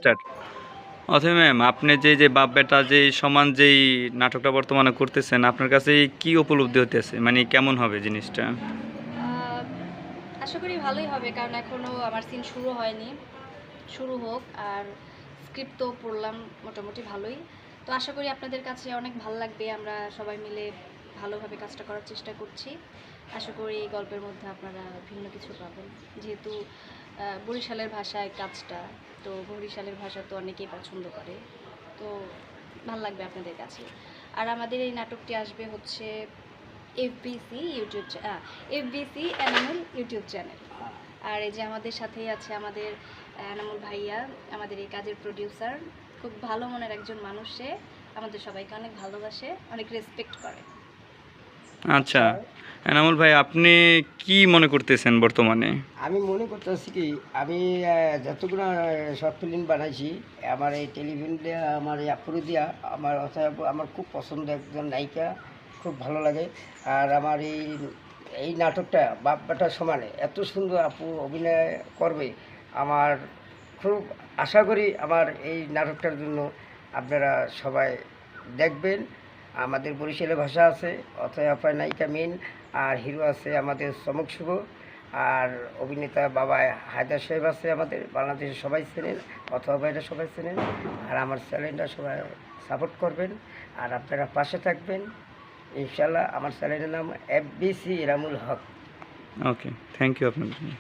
Start. অথবা ma'am, আপনি যে বাপ বেটা সমান নাটকটা বর্তমানে করতেছেন, আপনার কাছে কি উপলব্ধি হতেছে, মানে কেমন হবে জিনিসটা? আহ, আশা করি ভালোই হবে, কারণ এখনও আমার সিন শুরু হয়নি। শুরু হোক। আর স্ক্রিপ্ট তো পড়লাম মোটামুটি ভালোই। তো আশা করি আপনাদের কাছে অনেক ভালো লাগবে। আমরা সবাই মিলে ভালোভাবে কাজটা করার চেষ্টা করছি। আশা করি এই গল্পের মধ্যে আপনারা ভিন্ন কিছু পাবেন, যেহেতু বরিশালের ভাষায় কাজটা। তো বরিশালের ভাষা তো অনেকেই পছন্দ করে। তো ভাল লাগবে আপনাদের কাছে। আর আমাদের এই নাটকটি আসবে হচ্ছে FBC YouTube FBC Enamul YouTube channel. আর এই যে আমাদের সাথেই আছে আমাদের এনামুল ভাইয়া, আমাদের এই কাজের প্রডিউসার। খুব ভালো মনের একজন মানুষ সে। আমাদের সবাইকে অনেক ভালোবাসে, অনেক রেসপেক্ট করে। আচ্ছা, এনামুল ভাই, আপনি কি মনে করতেছেন বর্তমানে? আমি মনে করতেছি কি, আমি যতগুলো শর্ট ফিল্ম বানাইছি, আমার এই টেলিভিশন দিয়া, আমার এই আপুরে দিয়া, আমার অতএব আমার খুব পছন্দ একজন নায়িকা, খুব ভালো লাগে। আর আমার এই এই নাটকটা বাপ বেটার সমানে এত সুন্দর আপু অভিনয় করবে, আমার খুব আশা করি আমার এই নাটকটার জন্য আপনারা সবাই দেখবেন। আমাদের বরিশালের ভাষা আছে, অথয় আপার নায়িকা মেন, আর হিরো আছে আমাদের চমক শুভ, আর অভিনেতা বাবা হায়দার সাহেব আছে, আমাদের বাংলাদেশের সবাই চেনেন, অথবা বাইরে সবাই চেনেন। আর আমার চ্যানেলটা সবাই সাপোর্ট করবেন, আর আপনারা পাশে থাকবেন ইনশাল্লাহ। আমার চ্যানেলের নাম FBC Enamul Haque. Okay, thank you আপনার।